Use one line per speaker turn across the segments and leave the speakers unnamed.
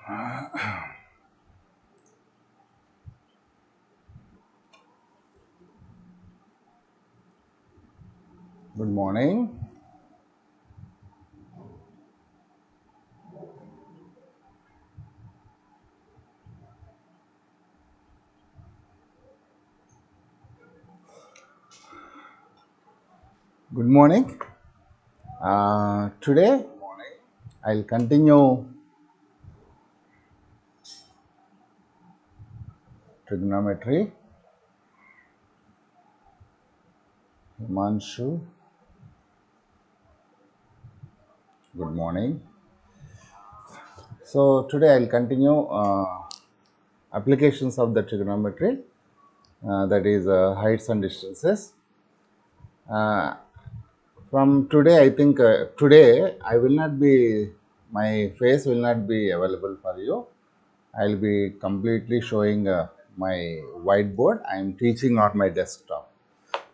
Good morning. Good morning. Today I'll continue trigonometry. Himanshu, good morning. So today I'll continue applications of the trigonometry, that is heights and distances. From today, I think today I will not be, my face will not be available for you. I'll be completely showing my whiteboard. I am teaching on my desktop.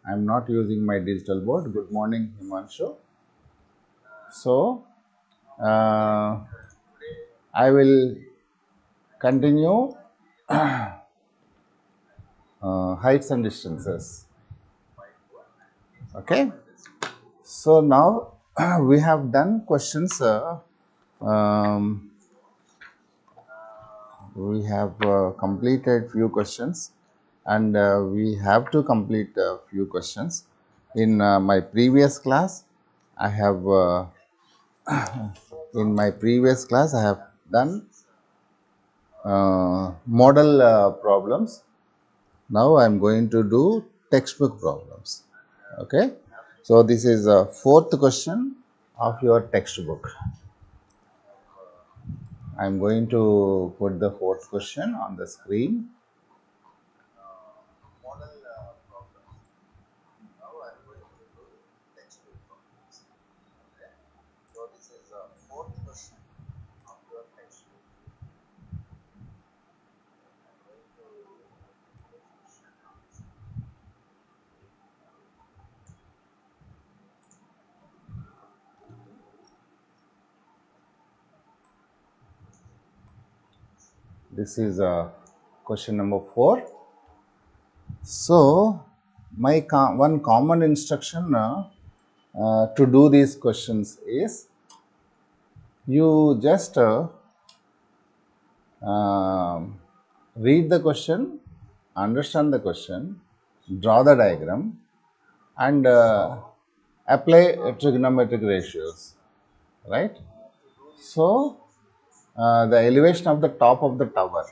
I am not using my digital board. Good morning, Himanshu. So, I will continue heights and distances. Okay. So now we have done questions. Um, we have completed few questions, and we have to complete a few questions. In my previous class, I have I have done model problems. Now I am going to do textbook problems. Okay. So this is a fourth question of your textbook. I am going to put the fourth question on the screen. This is question number 4. So, my one common instruction to do these questions is you just read the question, understand the question, draw the diagram, and apply trigonometric ratios, right? So, the elevation of the top of the tower.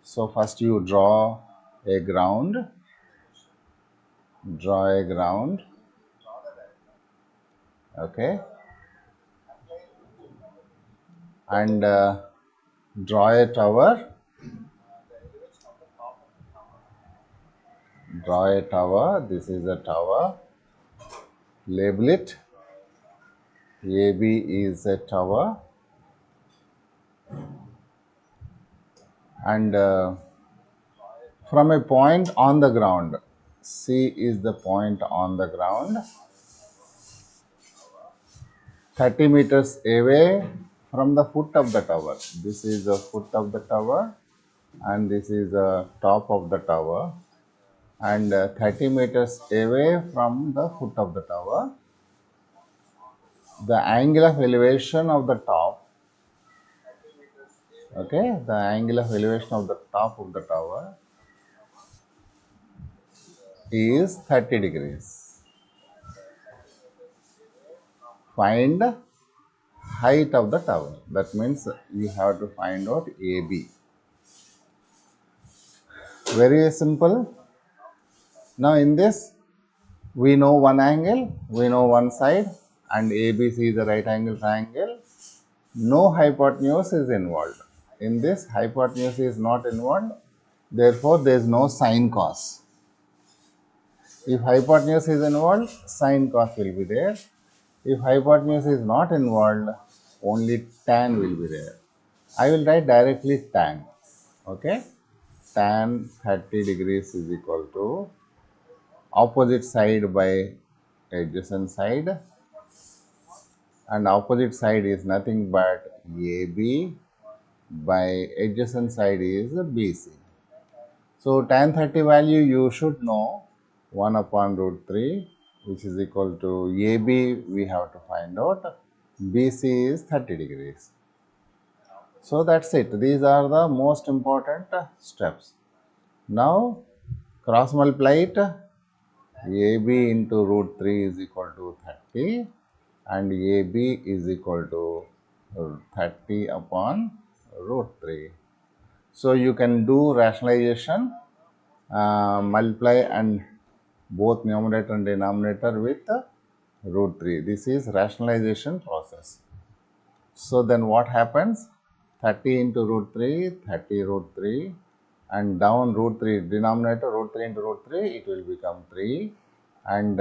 So, first you draw a ground, okay, and draw a tower, this is a tower, label it, AB is a tower, and from a point on the ground, C is the point on the ground, 30 meters away from the foot of the tower. This is the foot of the tower, and this is the top of the tower, and 30 meters away from the foot of the tower, the angle of elevation of the top, okay, the angle of elevation of the top of the tower is 30 degrees. Find height of the tower. That means you have to find out AB. Very simple. Now in this, we know one angle, we know one side, and ABC is a right angle triangle. No hypotenuse is involved. In this, hypotenuse is not involved. Therefore, there is no sine cos. If hypotenuse is involved, sine cos will be there. If hypotenuse is not involved, only tan will be there. I will write directly tan. Okay. Tan 30 degrees is equal to opposite side by adjacent side, and opposite side is nothing but AB by adjacent side is BC. So tan 30 value you should know 1 upon root 3, which is equal to AB we have to find out. BC is 30 degrees. So that's it. These are the most important steps. Now cross multiply it. AB into root 3 is equal to 30 and AB is equal to 30 upon root 3. So you can do rationalization, multiply and both numerator and denominator with root 3. This is rationalization process. So then what happens? 30 into root 3, 30 root 3 and down root 3, denominator root 3 into root 3, it will become 3 and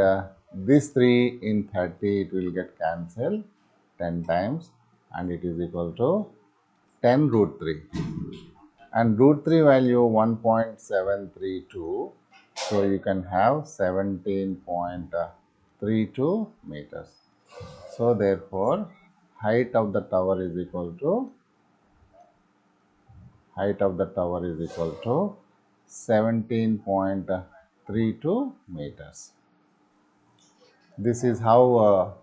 this 3 in 30 it will get cancelled 10 times and it is equal to 10 root 3 and root 3 value 1.732, so you can have 17.32 meters. So therefore height of the tower is equal to 17.32 meters. This is how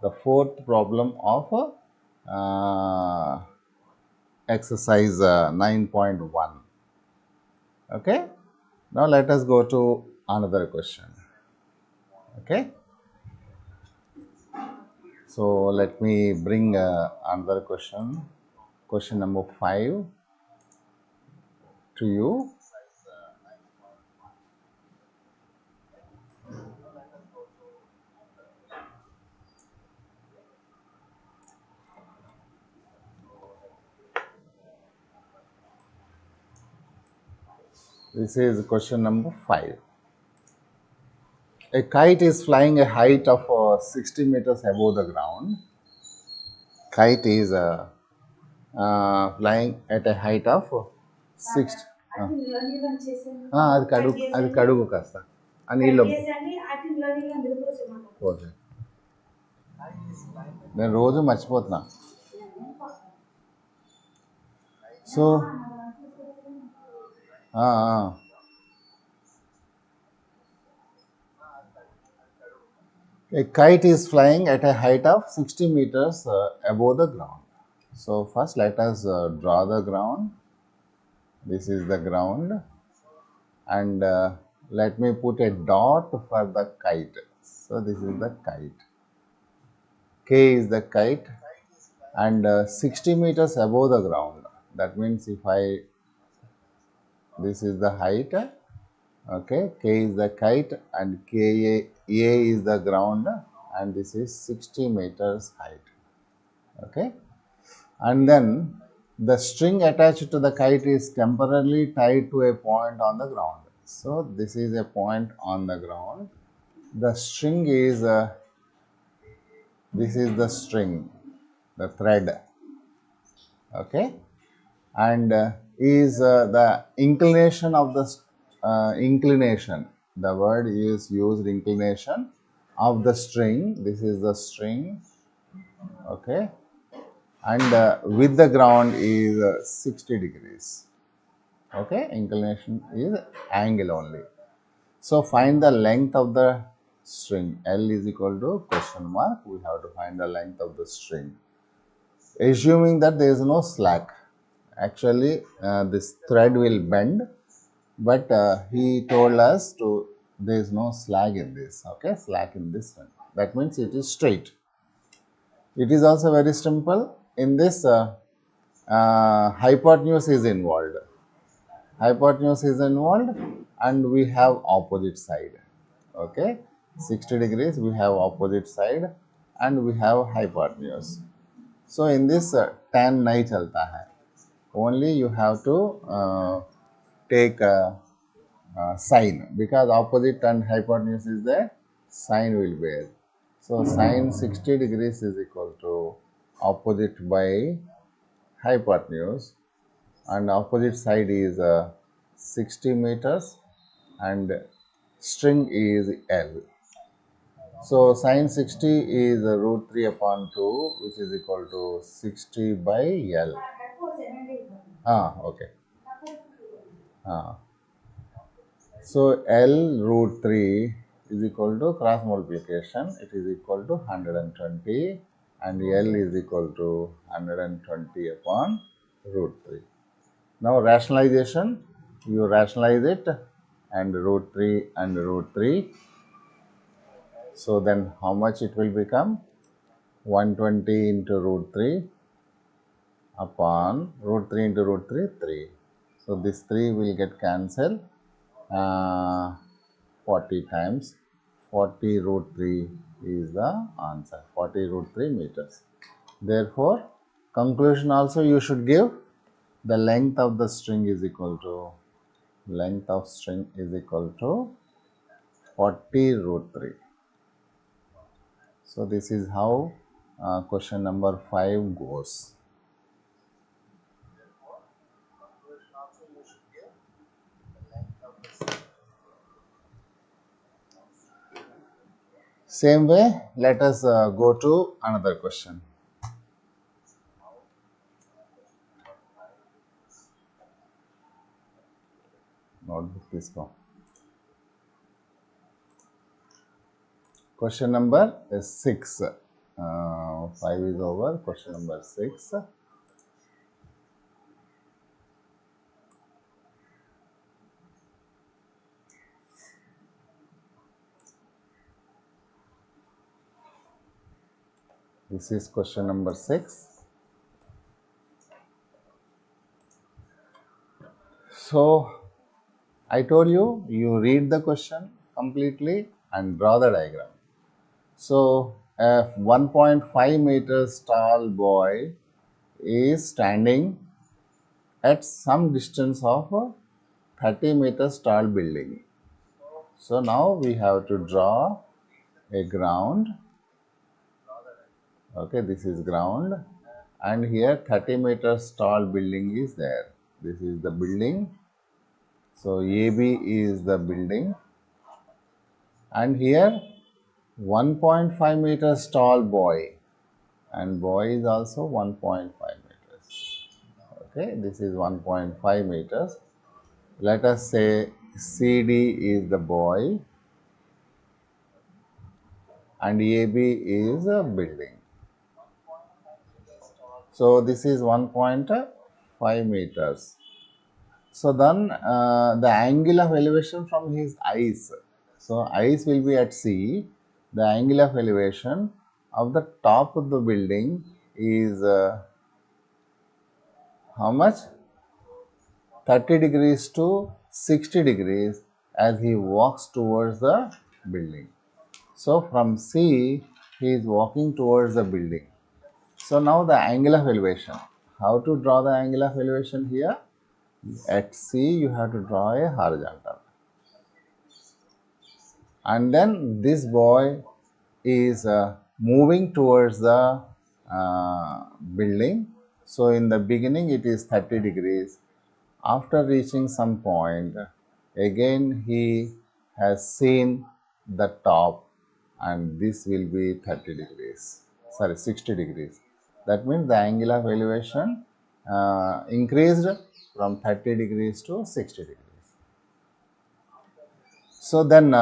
the fourth problem of exercise 9.1. Okay. Now let us go to another question. Okay. So let me bring another question. Question number 5 to you. This is question number 5. A kite is flying a height of 60 meters above the ground. Kite is flying at a height of 60. అది కడుగు కాస్త ఆ నీళ్ళు పోతే నేను రోజు మర్చిపోతున్నా. So a kite is flying at a height of 60 meters above the ground. So first let us draw the ground. This is the ground and let me put a dot for the kite. So this is the kite. K is the kite and 60 meters above the ground. That means if this is the height, okay, K is the kite and A is the ground and this is 60 meters height. Okay, and then the string attached to the kite is temporarily tied to a point on the ground. So this is a point on the ground. The string is this is the string, the thread. Okay, and is the inclination of the inclination. The word is used, inclination of the string. This is the string. Okay, and with the ground is 60 degrees. Okay, inclination is angle only. So find the length of the string. L is equal to question mark. We have to find the length of the string, assuming that there is no slack. Actually this thread will bend, but he told us to there is no slack in this. Okay, slack in this one, that means it is straight. It is also very simple. In this hypotenuse is involved. Hypotenuse is involved and we have opposite side. Okay, 60 degrees we have opposite side and we have hypotenuse. So in this tan nahi chalta hai, only you have to take sine, because opposite and hypotenuse is there, sine will bear. So sine 60 degrees is equal to opposite by hypotenuse and opposite side is 60 meters and string is L. So sine 60 is root 3 upon 2, which is equal to 60 by L. Okay. Ah. So L root 3 is equal to cross multiplication. It is equal to 120 and L is equal to 120 upon root 3. Now rationalization, you rationalize it and root 3 and root 3. So then how much it will become? 120 into root 3 upon root 3 into root 3, 3. So this 3 will get cancelled 40 times. 40 root 3 is the answer, 40 root 3 meters. Therefore, conclusion also you should give the length of the string is equal to, length of string is equal to 40 root 3. So this is how question number 5 goes. Same way, let us go to another question. Notebook this go. Question number 6. 5 is over. Question number 6. This is question number 6. So, I told you, you read the question completely and draw the diagram. So, a 1.5 meters tall boy is standing at some distance of a 30 meters tall building. So, now we have to draw a ground. Okay, this is ground, and here 30 meters tall building is there. This is the building. So AB is the building, and here 1.5 meters tall boy, and boy is also 1.5 meters. Okay, this is 1.5 meters. Let us say CD is the boy and AB is a building. So this is 1.5 meters. So then the angle of elevation from his eyes. So eyes will be at C. The angle of elevation of the top of the building is how much? 30 degrees to 60 degrees as he walks towards the building. So from C, he is walking towards the building. So now the angle of elevation. How to draw the angle of elevation here? At C, you have to draw a horizontal. And then this boy is moving towards the building. So in the beginning, it is 30 degrees. After reaching some point, again he has seen the top, and this will be 30 degrees, sorry, 60 degrees. That means the angle of elevation increased from 30 degrees to 60 degrees. So then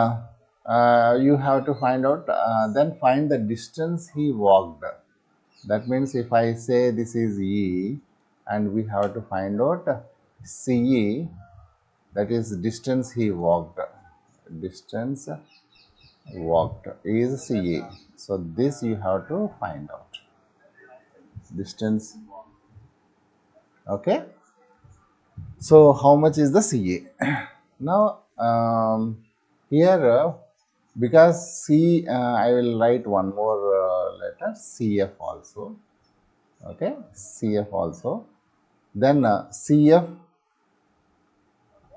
you have to find out, then find the distance he walked. That means if I say this is E and we have to find out CE, that is distance he walked. Distance walked is CE. So this you have to find out. Distance. Okay. So how much is the CA? Now here because C, I will write one more letter CF also. Okay, CF also. Then CF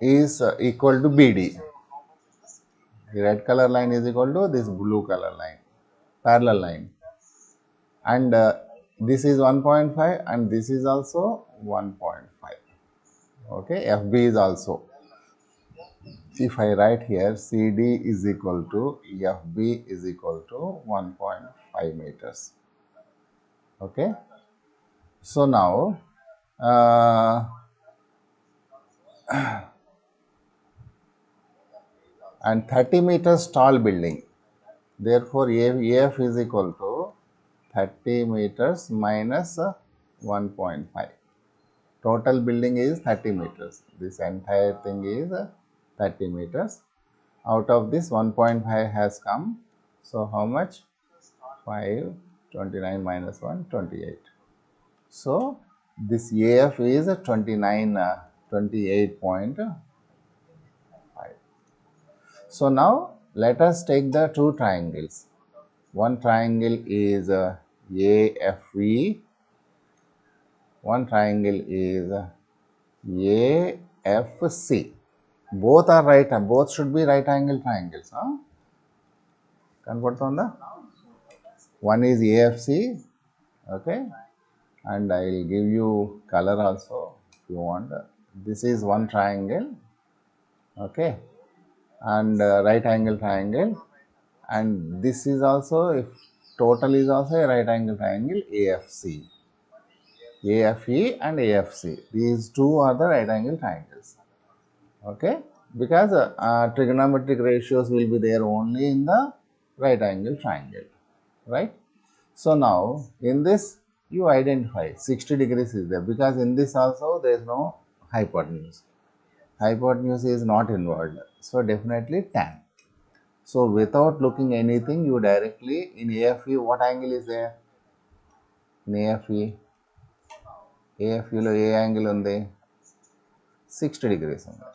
is equal to BD. The red color line is equal to this blue color line, parallel line. And this is 1.5 and this is also 1.5. Okay, FB is also. If I write here CD is equal to FB is equal to 1.5 meters. Okay. So now and 30 meters tall building. Therefore, AF is equal to 30 meters minus 1.5. Total building is 30 meters. This entire thing is 30 meters. Out of this 1.5 has come. So, how much? 5, 29 minus 1, 28. So, this AF is 28.5. So, now let us take the two triangles. One triangle is AFE, one triangle is AFC. Both are right, both should be right angle triangles. One is AFC, okay, and I will give you color also if you want. This is one triangle, okay, and right angle triangle, and this is also, if total is also a right angle triangle, AFC. AFE and AFC. These two are the right angle triangles. Okay, because trigonometric ratios will be there only in the right angle triangle, right? So now in this you identify 60 degrees is there, because in this also there is no hypotenuse. Hypotenuse is not involved. So definitely tan. So without looking anything, you directly in AFE, what angle is there? In AFE, లో ఏ angle ఉంది? 60 degrees ఉంది.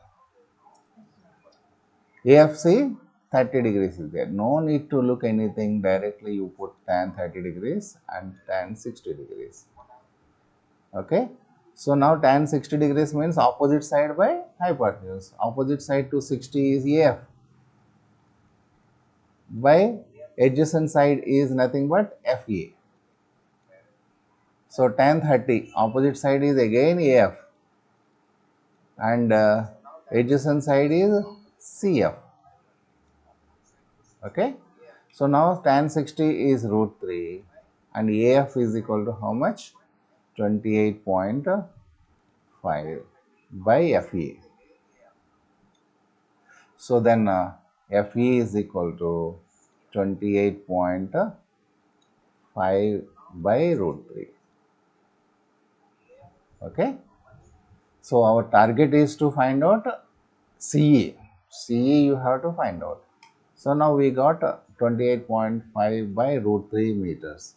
AFC 30 degrees is there. No need to look anything, directly you put tan 30 degrees and tan 60 degrees. Okay. So now tan 60 degrees means opposite side by hypotenuse. Opposite side to 60 is AF. By adjacent side is nothing but FA. So tan 30, opposite side is again AF, and adjacent side is CF. Okay. So now tan 60 is root 3 and AF is equal to how much? 28.5 by FE. So then FE is equal to 28.5 by root 3. Okay. So our target is to find out CE. CE you have to find out. So now we got 28.5 by root 3 meters.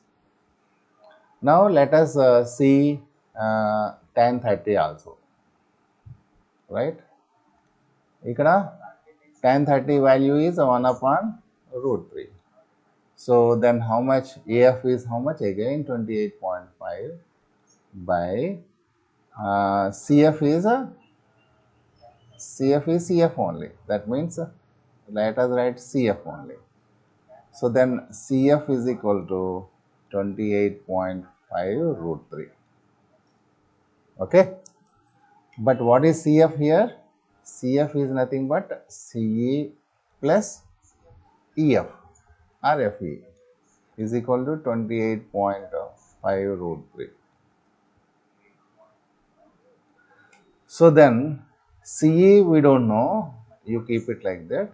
Now let us see tan 30 also, right? Ikkada tan 30 value is 1 upon root 3. So then how much? AF is how much? Again 28.5 by CF is CF only. That means let us write CF only. So then CF is equal to 28.5 root 3. Okay. But what is CF here? CF is nothing but CE plus EF or FE is equal to 28.5 root 3. So then CE we don't know, you keep it like that.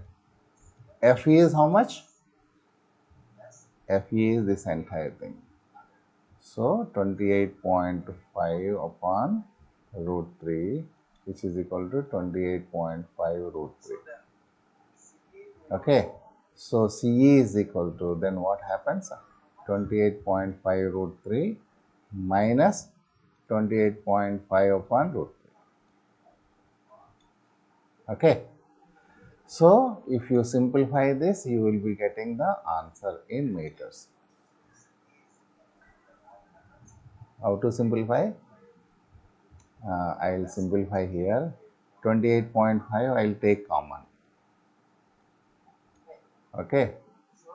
FE is how much? FE is this entire thing. So 28.5 upon root 3, which is equal to 28.5 root 3. Okay. So CE is equal to, then what happens? 28.5 root 3 minus 28.5 upon root 3. Okay. So if you simplify this, you will be getting the answer in meters. How to simplify? I will simplify here. 28.5 I will take common. Okay.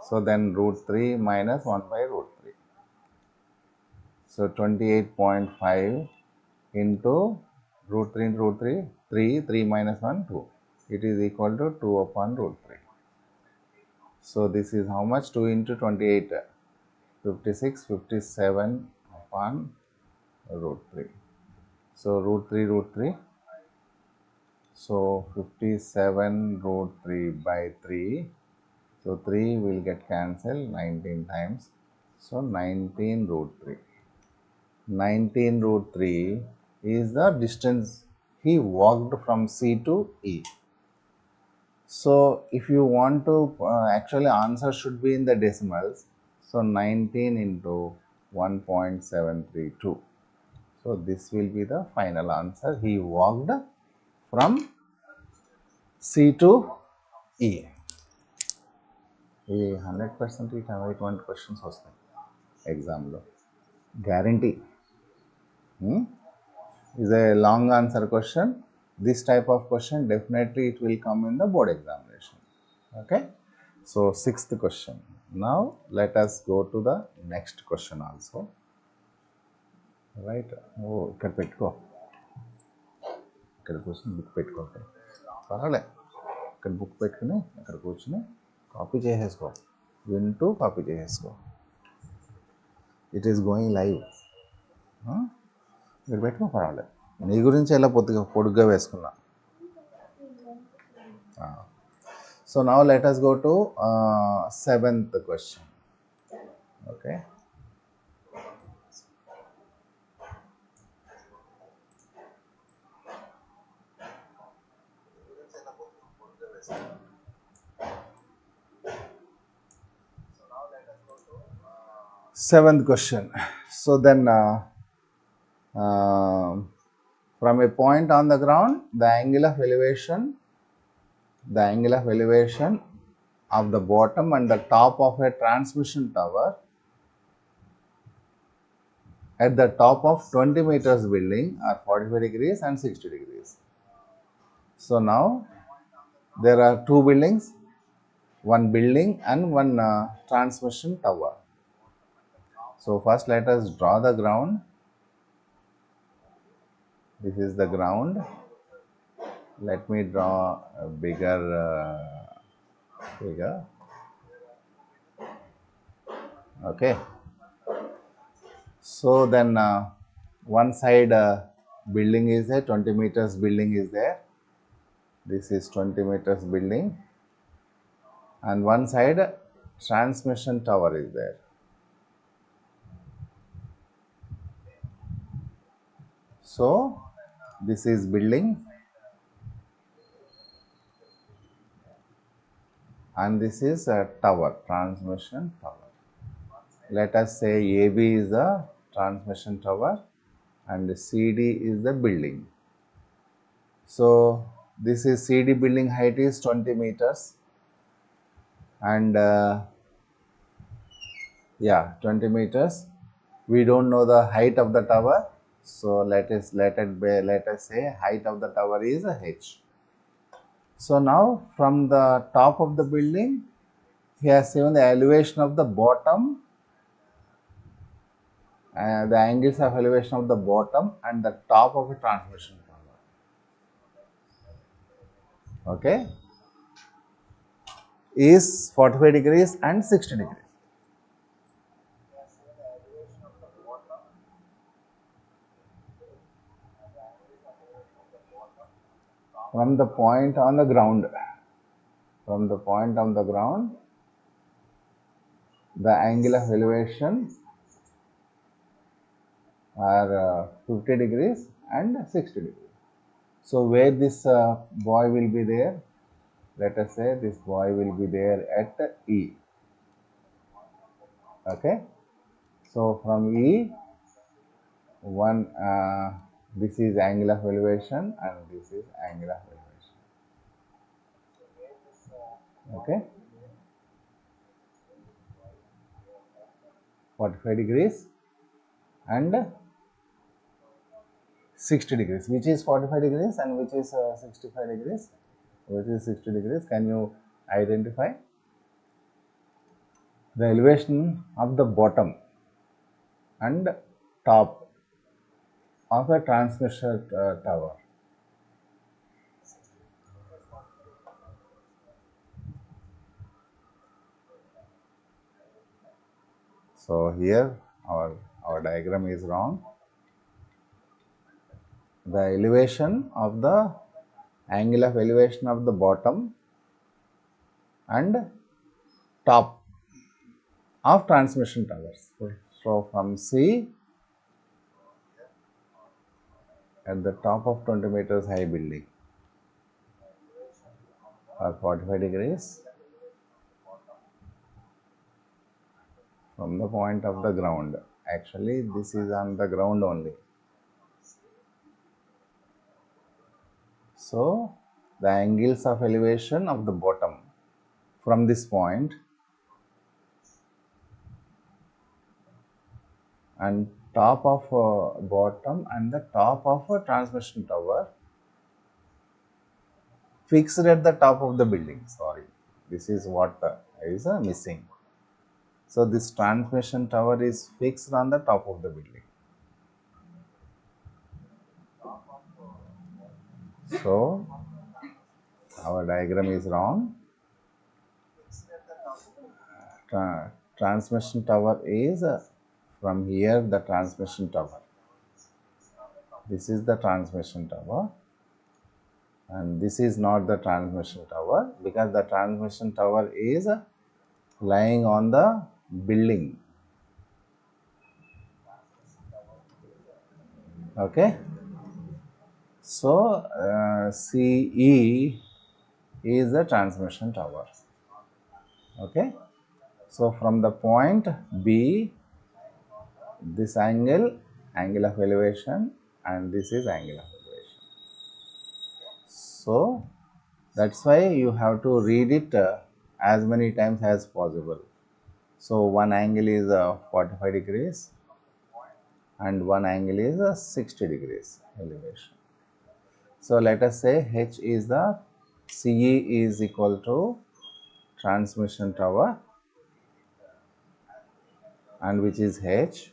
So then root 3 minus 1 by root 3. So 28.5 into root 3 into root 3, 3 minus 1, 2. It is equal to 2 upon root 3. So this is how much? 2 into 28, 56, 57 upon root 3. So root 3, So 57 root 3 by 3. So 3 will get cancelled 19 times. So 19 root 3. 19 root 3 is the distance he walked from C to E. So if you want to actually answer should be in the decimals. So 19 into 1.732. So this will be the final answer. He walked from C to E. ఇది 100% ఇటువంటి questions వస్తాయి ఎగ్జామ్లో guarantee. Is a long answer question. This type of question definitely it will come in the board examination. Okay. So sixth question. Now let us go to the next question also. Right. Oh, ఇక్కడ పెట్టుకో, ఇక్కడ కూర్చొని book పెట్టుకో, పర్వాలే, ఇక్కడ book పెట్టుకుని ఇక్కడ కూర్చుని కాపీ చేసేసుకో, వింటూ కాపీ చేసేసుకో. It is going live. ఇక్కడ పెట్టుకో, పర్వాలేదు. నీ గురించి ఎలా పొడుగ్గా వేసుకున్నా. So now let us go to seventh question. Okay. Seventh question. So then from a point on the ground, the angle of elevation of the bottom and the top of a transmission tower at the top of 20 meters building are 45 degrees and 60 degrees. So now there are two buildings, one building and one transmission tower. So first let us draw the ground. This is the ground. Let me draw a bigger figure. Okay. So then one side building is there, 20 meters building is there. This is 20 meters building, and one side transmission tower is there. So this is building and this is a tower, transmission tower. Let us say AB is the transmission tower and CD is the building. So this is CD building height is 20 meters and 20 meters. We don't know the height of the tower, so let us say height of the tower is h. So now from the top of the building he has given the elevation of the bottom, the angles of elevation of the bottom and the top of a transmission tower. Okay, is 45 degrees and 60 degrees. From the point on the ground, the angle of elevation are 50 degrees and 60 degrees. So where this boy will be there, let us say this boy will be there at E. Okay, so from E, this is angle of elevation and this is angle of elevation. Okay, 45 degrees and 60 degrees. Which is 45 degrees and which is 65 degrees? Which is 60 degrees? Can you identify? The elevation of the bottom and top of a transmission tower. So here our diagram is wrong. The elevation of the angle of elevation of the bottom and top of transmission towers. So from C at the top of 20 meters high building are 45 degrees from the point of the ground. Actually, this is on the ground only. So the angles of elevation of the bottom from this point and top of bottom and the top of a transmission tower fixed at the top of the building. Sorry, this is what is missing. So this transmission tower is fixed on the top of the building. So our diagram is wrong. Transmission tower is from here, the transmission tower. This is the transmission tower, and this is not the transmission tower because the transmission tower is lying on the building. Okay. So CE is the transmission tower. Okay. So from the point B, this angle of elevation, and this is angle of elevation. So that's why you have to read it as many times as possible. So one angle is 45 degrees and one angle is 60 degrees elevation. So let us say H is the CE is equal to transmission tower, and which is H,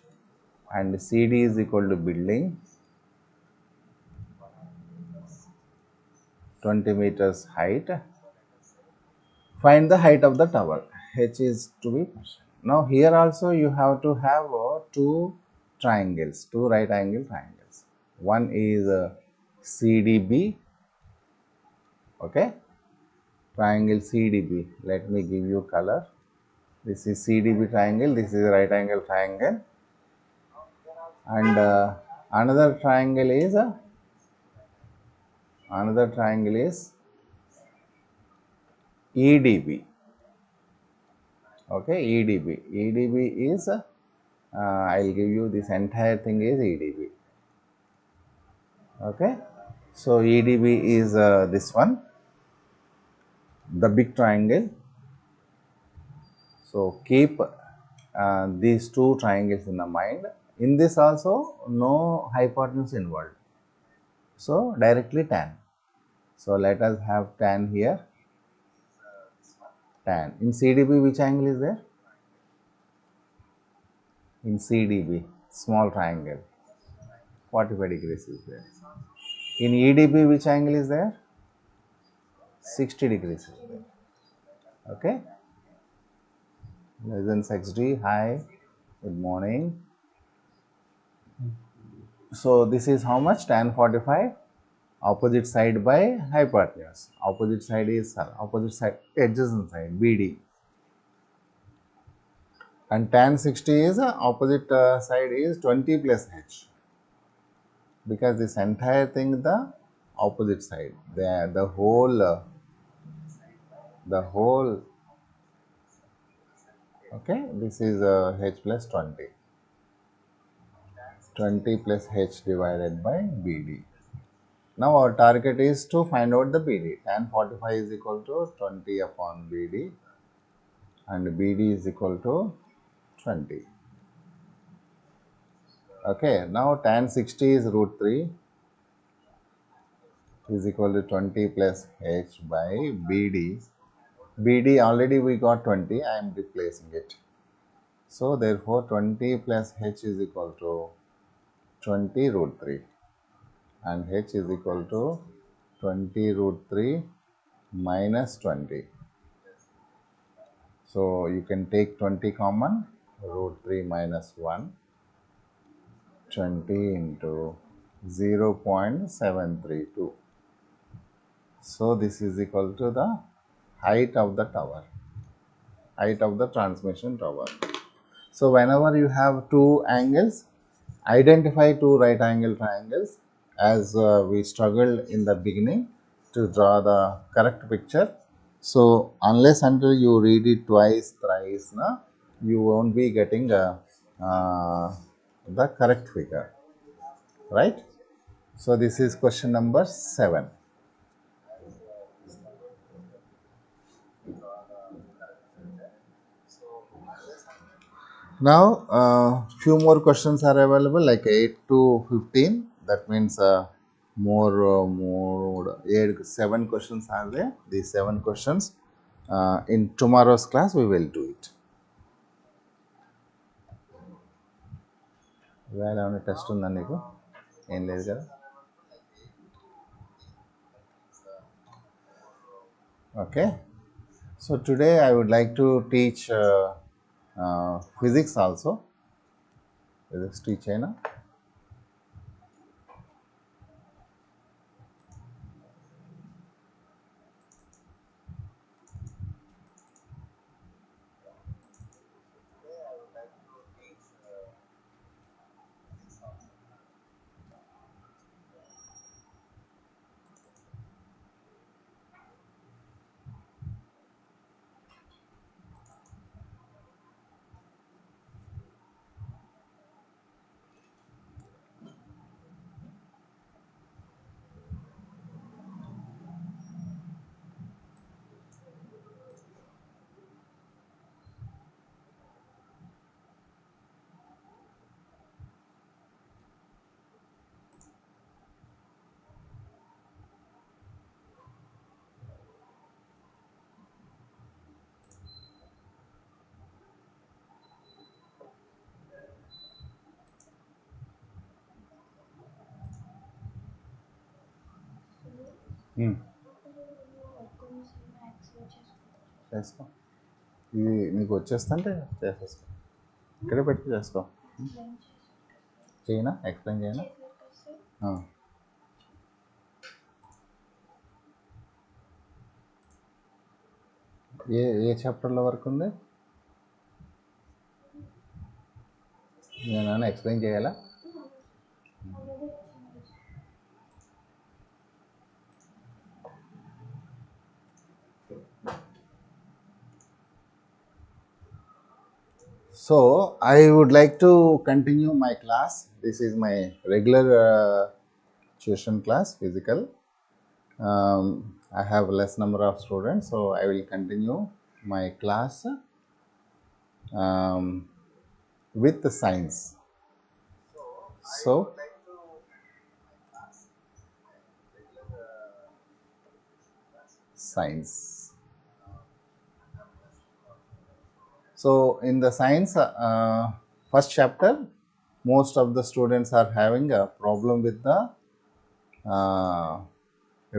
and CD is equal to building 20 meters height. Find the height of the tower. H is to be questioned. Now here also you have to have two triangles, two right angle triangles. One is CDB, okay, triangle CDB. Let me give you color. This is CDB triangle, this is right angle triangle, and another triangle is EDB. Okay, EDB. EDB is I'll give you this entire thing is EDB. Okay, so EDB is this one, the big triangle. So keep these two triangles in the mind. In this also no hypotenuse involved, so directly tan. So let us have tan here. Tan in CDB, which angle is there? In CDB, small triangle, 45 degrees is there. In EDB, which angle is there? 60 degrees is there. Okay. Legend 6D, hi, good morning. So this is how much? Tan 45, opposite side by hypotenuse. Opposite side is opposite side, adjacent side, BD. And tan 60 is opposite side is 20 plus H. Because this entire thing the opposite side, the whole okay, this is H plus 20 plus H divided by BD. Now our target is to find out the BD. Tan 45 is equal to 20 upon BD, and BD is equal to 20. Okay, now tan 60 is root 3 is equal to 20 plus H by BD. BD already we got 20, I am replacing it. So therefore 20 plus H is equal to 20 root 3, and H is equal to 20 root 3 minus 20. So you can take 20 common, root 3 minus 1, 20 into 0.732. So this is equal to the height of the tower, height of the transmission tower. So whenever you have two angles, identify two right angle triangles, as we struggled in the beginning to draw the correct picture. So unless until you read it twice, thrice, na, you won't be getting uh, the correct figure, right? So this is question number 7. Now, few more questions are available, like 8 to 15. That means more 8, 7 questions are there. These 7 questions in tomorrow's class we will do it. ఇవాళ ఏమైనా test ఉందా నీకు? ఏం లేదు కదా? Okay. So today I would like to teach physics also. Physics teach అయినా. చేసుకో. ఇది నీకు వచ్చేస్తుంటే చేసేసుకో. ఇక్కడే పెట్టి చేసుకో. చేయనా? ఎక్స్ప్లెయిన్ చేయనా? ఏ చాప్టర్లో వరకు ఉంది? నేను ఎక్స్ప్లెయిన్ చేయాలా? So I would like to continue my class. This is my regular tuition class, physical. I have less number of students, so I will continue my class with the science. So science. So in the science first chapter, most of the students are having a problem with the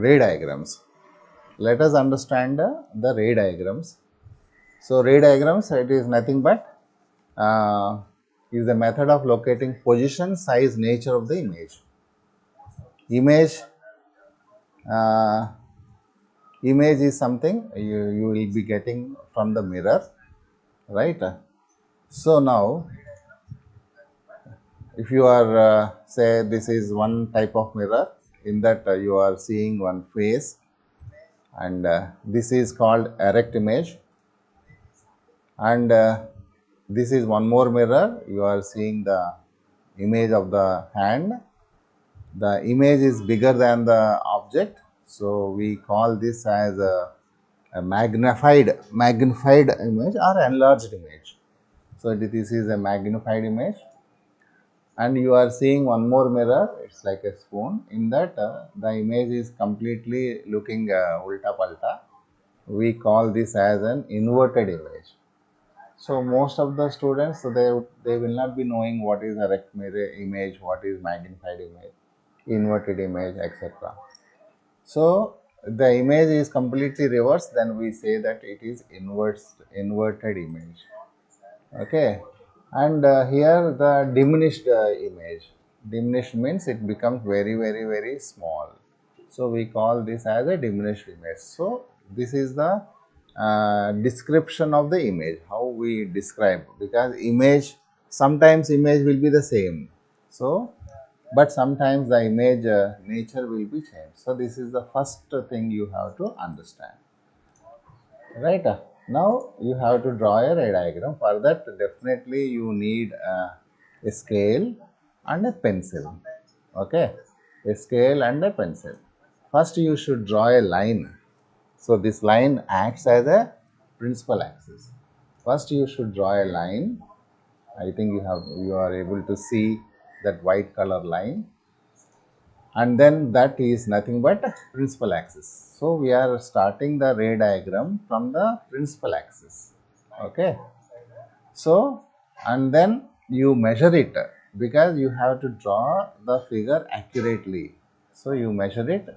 ray diagrams. Let us understand the ray diagrams. So ray diagrams, it is nothing but is the method of locating position, size, nature of the image. Image is something you will be getting from the mirror, right? So now if you are say this is one type of mirror, in that you are seeing one face, and this is called erect image, and this is one more mirror, you are seeing the image of the hand. The image is bigger than the object, so we call this as a magnified image or enlarged image. So this is a magnified image, and you are seeing one more mirror, it's like a spoon. In that the image is completely looking ulta palta. We call this as an inverted image. So most of the students, they will not be knowing what is erect mirror image, what is magnified image, inverted image, etc. So the image is completely reversed, then we say that it is inverted image. Okay. And here the diminished image. Diminished means it becomes very, very, very small. So we call this as a diminished image. So this is the description of the image, how we describe, because image, sometimes image will be the same. So but sometimes the image nature will be changed. So this is the first thing you have to understand, right? Now you have to draw a ray diagram. For that, definitely you need a scale and a pencil. Okay, a scale and a pencil. First you should draw a line. So this line acts as a principal axis. First you should draw a line. I think you are able to see that white color line, and then that is nothing but principal axis. So we are starting the ray diagram from the principal axis. Okay, so and then you measure it, because you have to draw the figure accurately. So you measure it.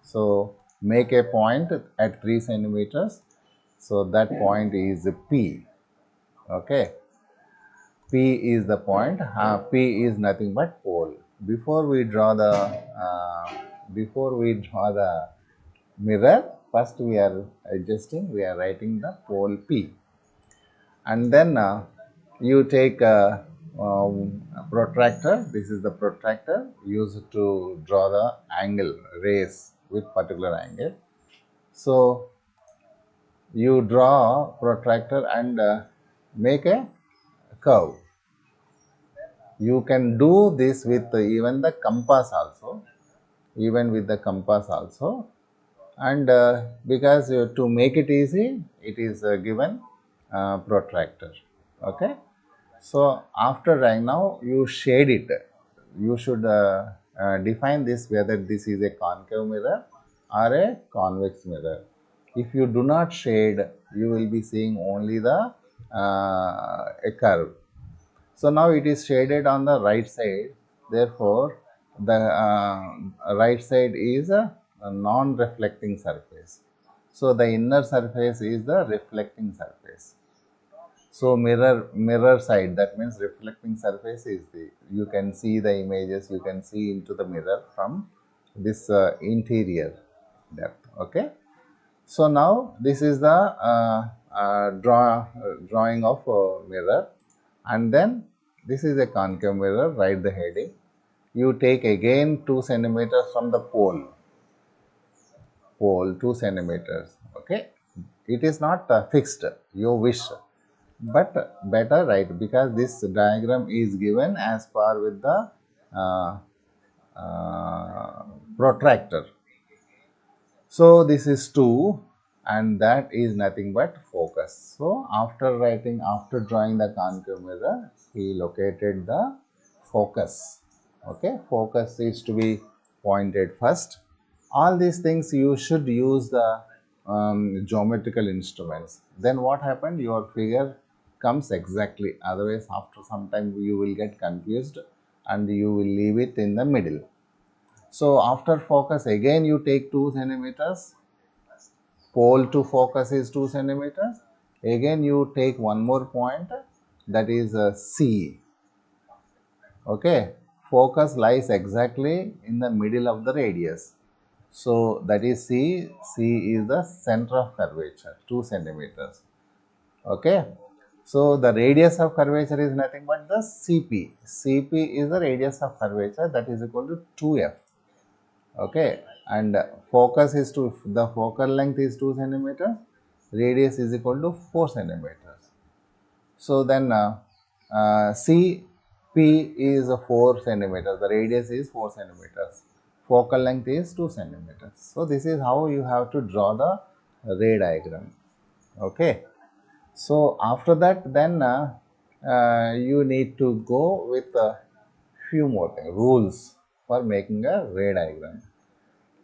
So make a point at 3 centimeters. So that point is P. Okay, P is the point. P is nothing but pole. Before we draw the mirror, first we are adjusting. We are writing the pole P, and then you take a protractor. This is the protractor used to draw the angle rays with particular angle. So you draw protractor and make a curve. You can do this with even the compass also, and because to make it easy, it is given protractor. Okay, so after right now you shade it. You should define this, whether this is a concave mirror or a convex mirror. If you do not shade, you will be seeing only the a curve. So now it is shaded on the right side. Therefore, the right side is a non-reflecting surface. So the inner surface is the reflecting surface. So mirror side, that means reflecting surface is the, you can see the images, you can see into the mirror from this interior depth. Okay. So now this is the drawing of mirror, and then this is a concave mirror. Write the heading. You take again 2 centimeters from the pole 2 centimeters. Okay, it is not fixed, you wish, but better write, because this diagram is given as per with the uh, protractor. So this is 2, and that is nothing but focus. So after drawing the concave mirror, he located the focus. Okay, focus is to be pointed first. All these things you should use the geometrical instruments. Then what happened? Your figure comes exactly. Otherwise, after some time you will get confused and you will leave it in the middle. So after focus, again you take 2 centimeters. Pole to focus is 2 centimeters. Again you take one more point, that is C. Okay, focus lies exactly in the middle of the radius. So that is C. C is the center of curvature, 2 centimeters. Okay, so the radius of curvature is nothing but the CP. CP is the radius of curvature, that is equal to 2F. Okay, and focus is the focal length is 2 centimeters, radius is equal to 4 centimeters. So then CP is 4 centimeters, the radius is 4 centimeters, focal length is 2 centimeters. So this is how you have to draw the ray diagram. Okay, so after that, then you need to go with a few more things, rules for making a ray diagram.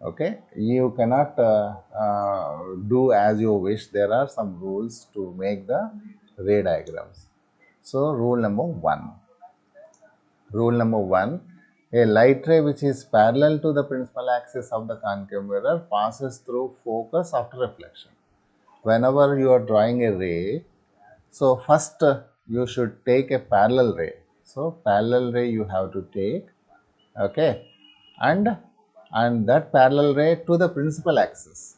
Okay, you cannot do as you wish. There are some rules to make the ray diagrams. So rule number one, a light ray which is parallel to the principal axis of the concave mirror passes through focus after reflection. Whenever you are drawing a ray, so first you should take a parallel ray. So parallel ray you have to take. Okay, and and that parallel ray to the principal axis.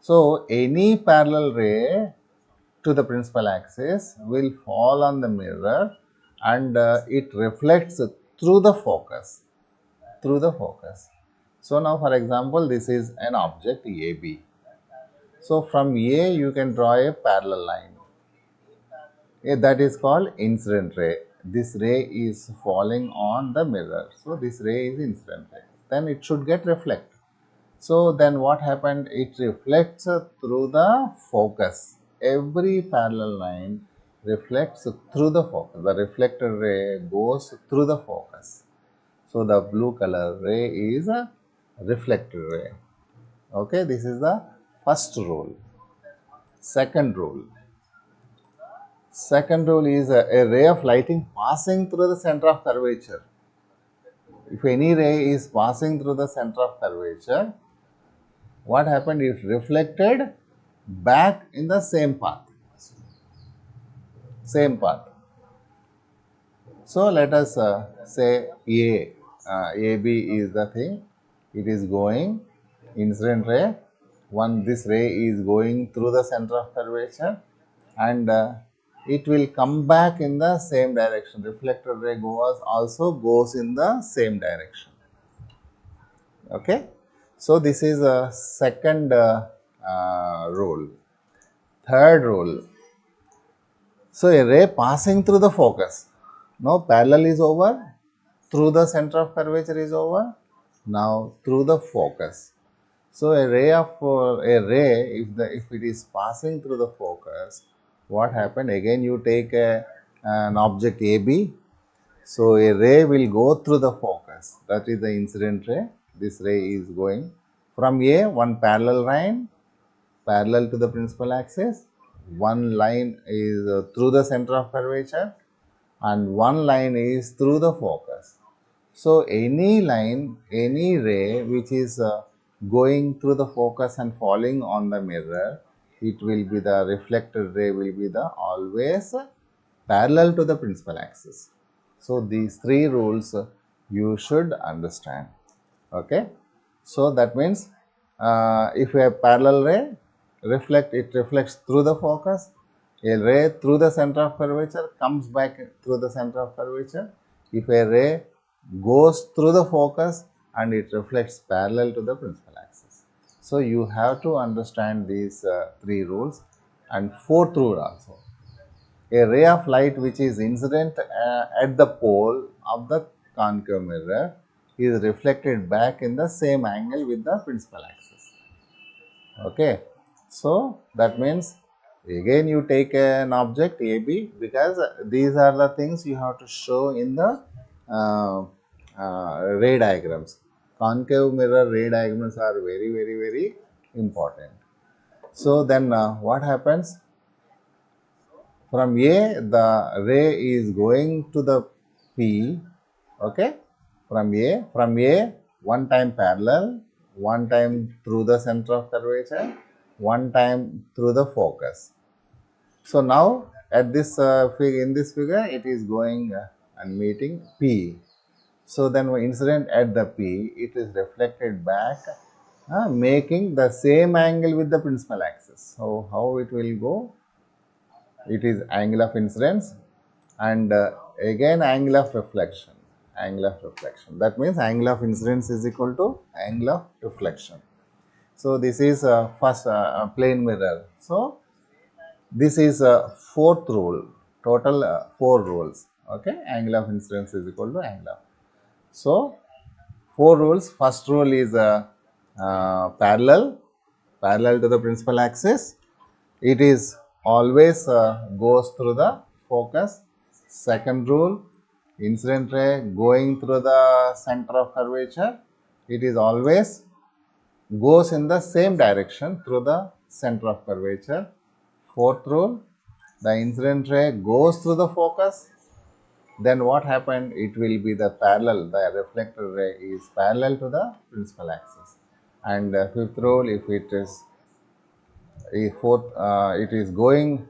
So any parallel ray to the principal axis will fall on the mirror and it reflects through the focus. So now for example, this is an object AB. So from A you can draw a parallel line. That is called incident ray. This ray is falling on the mirror. So this ray is incident ray. Then it should get reflected. So then what happened? It reflects through the focus. Every parallel line reflects through the focus. The reflected ray goes through the focus. So the blue color ray is a reflected ray. Okay, this is the first rule. Second rule. Second rule is a ray of lighting passing through the center of curvature. If any ray is passing through the center of curvature, what happened? It reflected back in the same path. Same path. So let us say A. AB is the thing. It is going incident ray. This ray is going through the center of curvature, and it will come back in the same direction. Reflected ray also goes in the same direction. Okay. So this is a second rule. Third rule. So a ray passing through the focus. Now parallel is over, through the center of curvature is over. Now through the focus. So a ray if it is passing through the focus, what happened? Again you take an object AB. So a ray will go through the focus. That is the incident ray. This ray is going from A, one parallel line parallel to the principal axis. One line is through the center of curvature and one line is through the focus. So any line, any ray which is going through the focus and falling on the mirror, it will be the reflected ray will be the always parallel to the principal axis. So these three rules you should understand. Okay. So that means if a parallel ray reflects through the focus. A ray through the center of curvature comes back through the center of curvature. If a ray goes through the focus and it reflects parallel to the principal axis. So you have to understand these three rules. And fourth rule also. A ray of light which is incident at the pole of the concave mirror is reflected back in the same angle with the principal axis. Okay. So that means again you take an object AB, because these are the things you have to show in the ray diagrams. Concave mirror ray diagrams are very important. So then what happens? From A, the ray is going to the P. Okay. From A, one time parallel, one time through the center of curvature, one time through the focus. So now at this in this figure, it is going and meeting P. So then incident at the P, it is reflected back, making the same angle with the principal axis. So how it will go? It is angle of incidence and again angle of reflection. That means angle of incidence is equal to angle of reflection. So this is first plane mirror. So this is fourth rule. Total 4 rules. Okay, angle of incidence is equal to angle of. So 4 rules. First rule is parallel to the principal axis. It is always goes through the focus. Second rule, incident ray going through the center of curvature. It is always goes in the same direction through the center of curvature. Fourth rule, the incident ray goes through the focus. Then what happened? It will be the reflected ray is parallel to the principal axis. And fifth rule, if it is it is going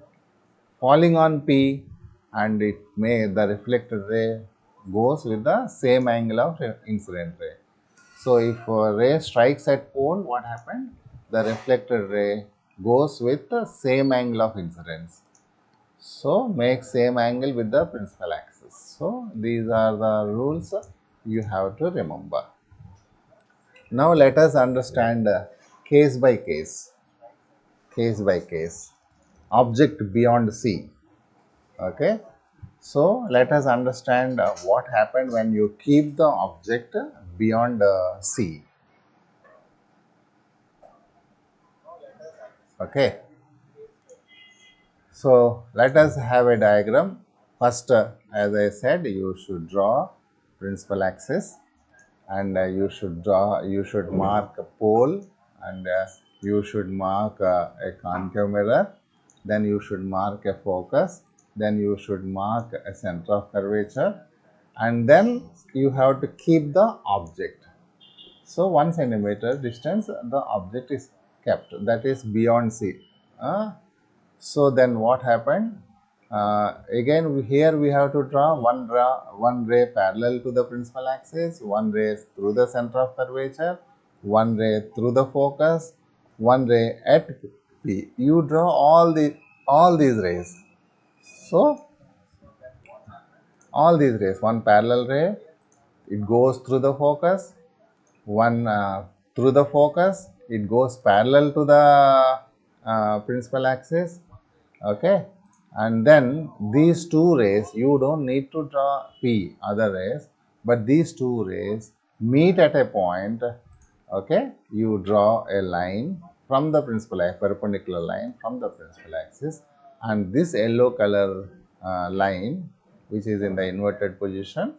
falling on P and the reflected ray goes with the same angle of incident ray. So if a ray strikes at pole, what happened? The reflected ray goes with the same angle of incidence. So make same angle with the principal axis. So these are the rules you have to remember. Now let us understand case by case, object beyond C. Okay. So let us understand what happened when you keep the object beyond C. Okay. So let us have a diagram. First, as I said, you should draw principal axis, and you should mark a pole, and you should mark a concave mirror, then you should mark a focus, then you should mark a center of curvature, and then you have to keep the object. So 1 centimeter distance the object is kept, that is beyond C. So then what happened? Again here we have to draw one ray parallel to the principal axis, one ray through the center of curvature, one ray through the focus, one ray at P. You draw all these rays. So all these rays, one parallel ray, it goes through the focus, one through the focus, it goes parallel to the principal axis. Okay, and then these two rays, you don't need to draw P other rays, but these two rays meet at a point. Okay, you draw a line from the principal axis, perpendicular line from the principal axis, and this yellow color line, which is in the inverted position,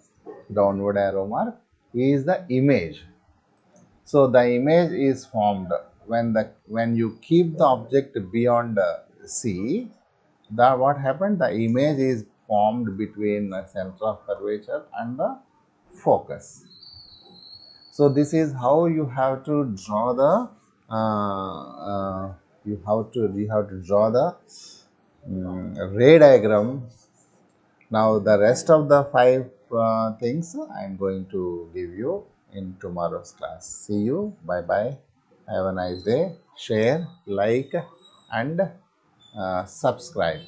downward arrow mark, is the image. So the image is formed when you keep the object beyond C. What happened? The image is formed between the center of curvature and the focus. So this is how you have to draw the you have to draw the ray diagram. Now the rest of the 5 things I am going to give you in tomorrow's class. See you. Bye bye. Have a nice day. Share, like, and subscribe.